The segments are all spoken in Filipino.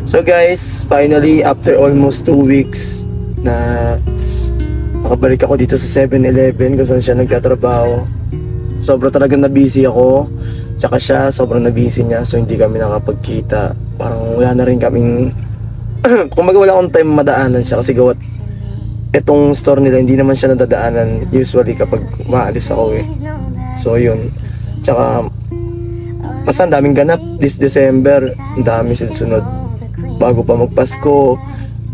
So guys, finally after almost 2 weeks na nakabalik ako dito sa 7-Eleven kung saan siya nagtatrabaho. Sobrang talagang na-busy ako. Tsaka siya, sobrang na-busy niya. So hindi kami nakapagkita. Parang wala na rin kaming kumbaga wala akong time madaanan siya kasi gawat etong store nila hindi naman siya nadadaanan usually kapag maalis ako eh. So yun. Tsaka basta ang daming ganap this December. Ang dami sunod bago pa magpasko.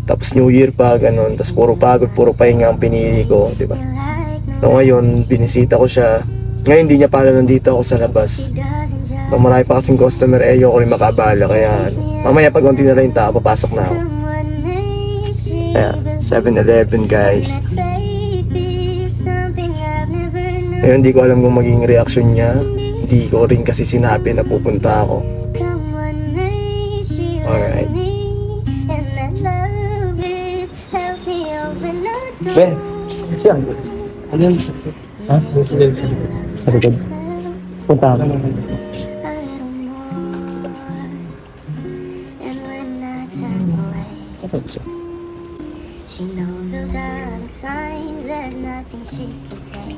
Tapos New Year pa, ganun. Tapos puro pagod, puro pahinga ang pinili ko, di ba? So ngayon, binisita ko siya. Ngayon, hindi niya pala nandito ako sa labas. So marami pa kasing customer, ayoko rin makabala. Kaya mamaya pag konti na rin yung tao, papasok na ako. Kaya, 7-Eleven guys. Ngayon, hindi ko alam kung magiging reaction niya. Hindi ko rin kasi sinabi na pupunta ako. Alright. Ben, siya. Ano yun? Ha? Sa likod. Sa likod. Punta ako. Kasama siya. She knows those are the signs. There's nothing she can say.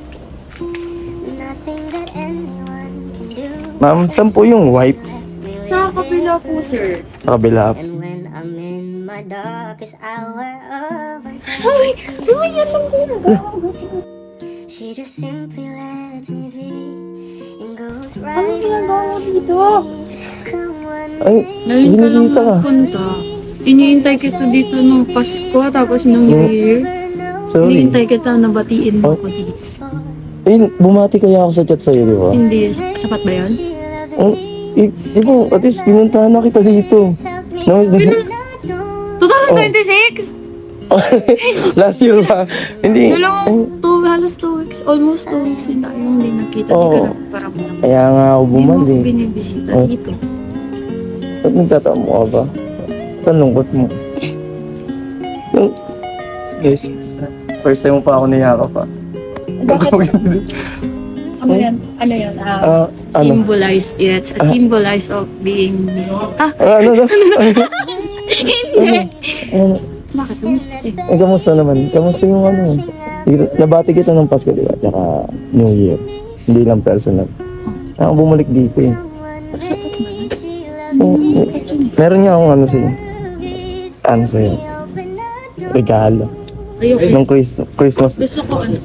Nothing that anyone can do. Ma'am, saan po yung wipes? Sa kabila po, sir. Sa kabila. And when I'm in my darkest hour of Ay! uncertainty, Ay! Yan lang po. she just simply lets me be and goes Anong right ginagawa mo dito? come one Ay, Ngayon ka lang binisita ka. magpunta. Iniintay kita dito nung Pasko, tapos nung New Year. Sorry. Iniintay kita na batiin mo ako dito. Eh, bumati kaya ako sa chat sa'yo, di ba? Hindi, sapat ba yun? Oh, di ba, at least pinuntahan na kita dito. No, 2026? last year ba? Hindi. Halos 2 weeks, almost 2 weeks din tayo hindi nakita. Hindi ka nagparamdam. Kaya nga ako Hindi mo ako bumali. binibisita Oh. dito. Ba't nagtatama mo ka ba? Ba't ang lungkot mo? Guys, first time mo pa ako niyakap pa. Ano yan? Ano yan? Ano? Symbolize it. Symbolize of being missing. Ano? Hindi! Ano? Bakit? Kumusta eh? Kamusta naman? Kamusta yung ano? Nabati kita ng Pasko, di ba? Tsaka New Year. Hindi lang personal. Ako bumalik dito eh. Sapat ba yan? Oh, Sapat yun eh. meron niya akong ano sa'yo. Ano sa'yo? Regalo. Ayoko. Nung Christmas. Gusto ko ano.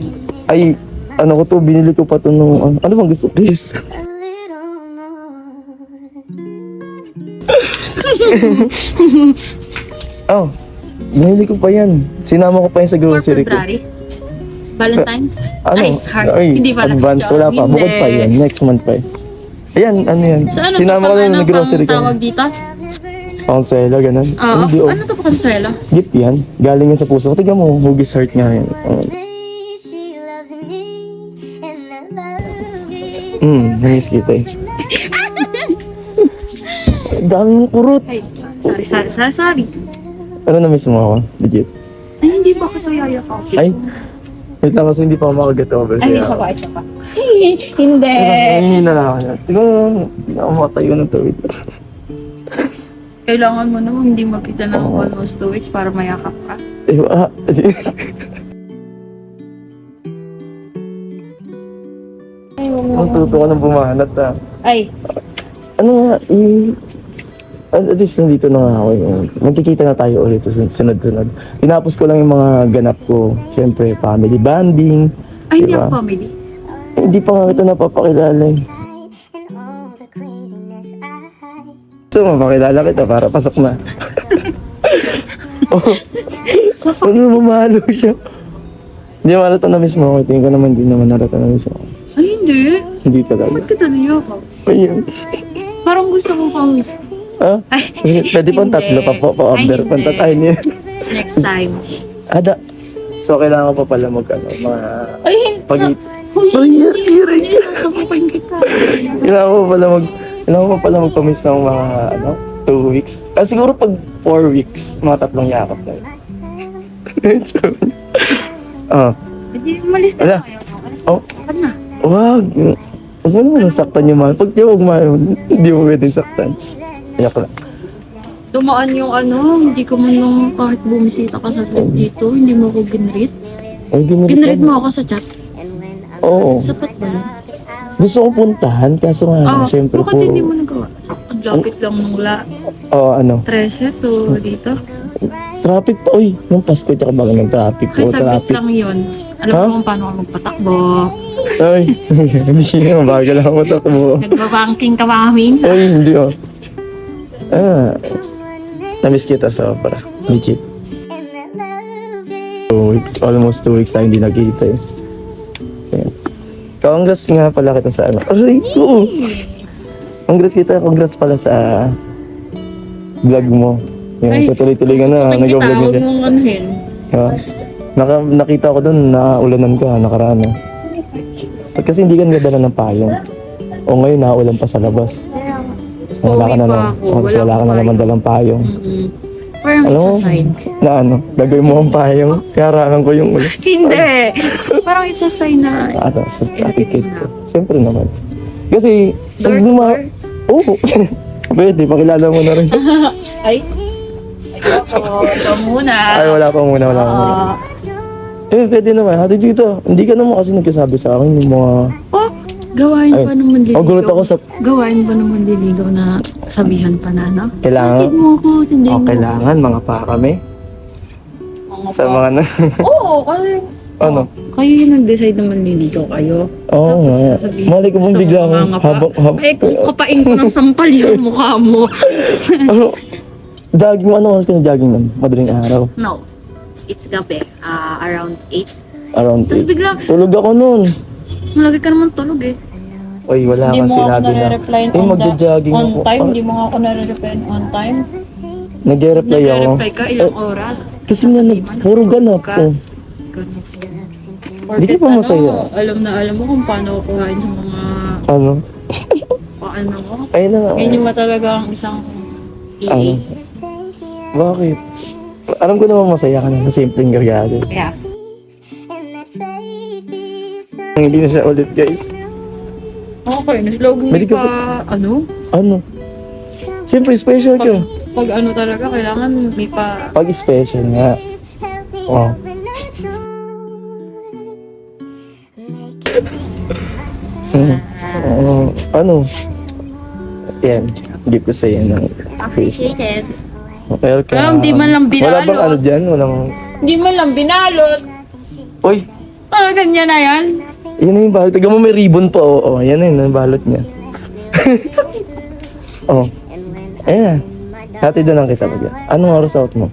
Ay, ano ko to, binili ko pa to nung, ano bang gusto, Chris? a little more. Oh, binili ko pa yan. Sinama ko pa yan sa For grocery ko. February? Valentine's? Ano? Ay, heart. Hindi pala. Advance, wala pa. Hindi. Bukod pa yan. Next month pa eh. Ayan, ano yan. So ano Sinama ko to? lang Ano ng grocery pang ko. tawag dito? Consuelo, ganun. Oo. Hindi, oh. Ano to pa konsuelo? Gift yan. Galing yan sa puso ko. Tignan mo, hugis heart nga yan. Oh. She loves me, and that love is Namiss kita eh. Dami mong kurot. Ay, sorry. Ano namiss mo ako? Legit. Ay, hindi ba kita yayakapin? Ay, wait lang kasi hindi pa ako makaget over Ay, sa'yo. isa pa. Hindi. Ay, na lang ako niya. Tingnan mo, hindi na ako makatayo ng tawid. Kailangan mo naman hindi magkita ng Oo. almost 2 weeks para mayakap ka. Diba? Ang tuto ko ng bumanat ah. Ay, Ano nga, at least nandito na nga ako. Magkikita na tayo ulit sa sunod-sunod. Tinapos ko lang yung mga ganap ko. Siyempre, family bonding. hindi Diba? ako family. Hindi pa nga kita napapakilala eh. and all the craziness I So, mapakilala kita para pasok na. Ano mamalo siya? Hindi malata na miss mo ako. Tingin ko naman din naman nalata na miss ako. Ay, hindi. Hindi talaga. Ba't kita nayakap? Ayun. Parang gusto ko pang miss. Ah? Ay, Pwede pang hindi. tatlo pa-order. Ay, hindi. Pantatay niya. Next time. Ada. So, kailangan ko pa pala mga Ay, pag- Uy, Iring. sasabukin kita. Kailangan ko pala magpamiss ng mga 2 weeks. Siguro pag 4 weeks, mga 3 yakap na yun. Hindi, umalis ka Wala. na ngayon. Oh. Bakit na? Wag. Huwag mo naman nasaktan yung mahal. Pag di huwag mahal, hindi mo pwede saktan. Ayak lang. Dumaan yung hindi ko man nung kahit bumisita ka saglit dito, hindi mo ako ginread. Ay, Ginread mo ako sa chat. Oo. Sapat ba yun? Gusto kong puntahan, kaso nga, syempre bakit hindi mo nagawa? Ang lapit lang mula Oo, ano. 13 to dito. Traffic pa, uy. Nung Pasko, tsaka bago ng traffic Ay, po. saglit Traffic. lang yun. Alam Ha? mo kung paano ka magpatakbo. Ay, hindi naman. Bagal ako matakbo. Nagbabanking ka ba minsan? Ay, hindi oh. Namiss kita sobra. Legit. 2 weeks, almost 2 weeks na hindi nagkita eh. Ayan. Congrats nga pala kita sa ano. Aray ko! Congrats pala sa vlog mo. Yung tutuloy-tuloy ka na, nag-vlog na Huwag siya. mong anuhin. Nakita ko dun na ulanan ka, nakaraan. Ba't kasi hindi ka nagdala ng payong? O ngayon naulan pa sa labas. Wala ka na Pauwi pa naman. ako, Wala wala ka na pa naman dalang payong. Parang Alam it's mo, a sign. na ano, gagawin mo ang payong. Kaya harangan ko yung ulo. Hindi! Parang it's a sign na Ano, sa Editing etiquette mo ko. Siyempre naman. Kasi, pag Door to luma... door? Oo. Pwede, pakilala mo na rin. Ay, ayoko. Ikaw muna. Ay, wala pa muna. Pwede naman. Hati dito. Hindi ka naman kasi nagkasabi sa akin yung mga... Gawain pa naman liligaw. gulat ako sa... Gawain pa naman liligaw na sabihan pa na, no? Kailangan... Hatid mo ako, tindihin Oh, mo. kailangan mga pa kami. Sa mga na... Oo, kasi ano? kayo yung nag-decide naman liligaw kayo. Oo Tapos nga. sasabihin, Mali ko bang gusto bigla mo akong mangangapa? habang... Eh, kung kapain ko ng sampal yung mukha mo. Ano? Jogging mo. Ano oras ka na jogging nun? Madaling araw. No, it's gabi. Around 8. Around Tapos 8. bigla, Tulog ako nun. malagi ka naman tulog eh. Uy, wala Hindi kang mo ako sinabi na. nare-reply magja-jogging on ako. time. Hindi mo nga ako nare-reply on time. Nag-reply ako. Nagre-reply ka ilang oras. Kasi nga, puro ganap ka. ko. Ganun. Hindi ka pa masaya. Alam na alam mo kung paano ko kuhain sa mga Ano? paano mo. Ayun na nga. Ganyan ba talaga ang isang Ano? EA? Bakit? Alam ko naman masaya ka na sa simpleng gagawin. Kaya, Hindi na siya ulit, guys. okay, naslog mo Balik ka pa, ano? Ano? Siyempre, special ka. Pag ano talaga, kailangan may pa... Pag special nga. Oh. Ano? Yan. Give ko sa'yo ng Appreciated. welcome. Pero hindi man lang Wala bang binalot. ano dyan? Walang... Hindi man lang binalot. Uy! Ganyan na yan. Yan na yung balot. Tignan mo may ribbon pa. Oo, yan na yun. Ang balot niya. Oh. Ayan na. Hati doon lang kita mag Anong oras out mo?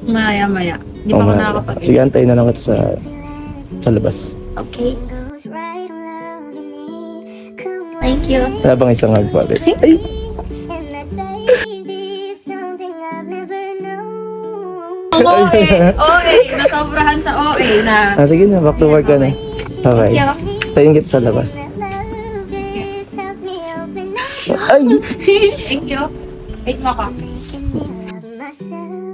Maya. Hindi pa ako nga. nakakapag Sige, antayin na lang kita sa labas. Okay. Thank you. Wala bang isang nagpalit? Ay! OA. Nasobrahan sa OA na. Sige na, back to work ka na. Okay. Yeah. Tayin kita sa labas. Ay! Thank you. Wait mo ako. Myself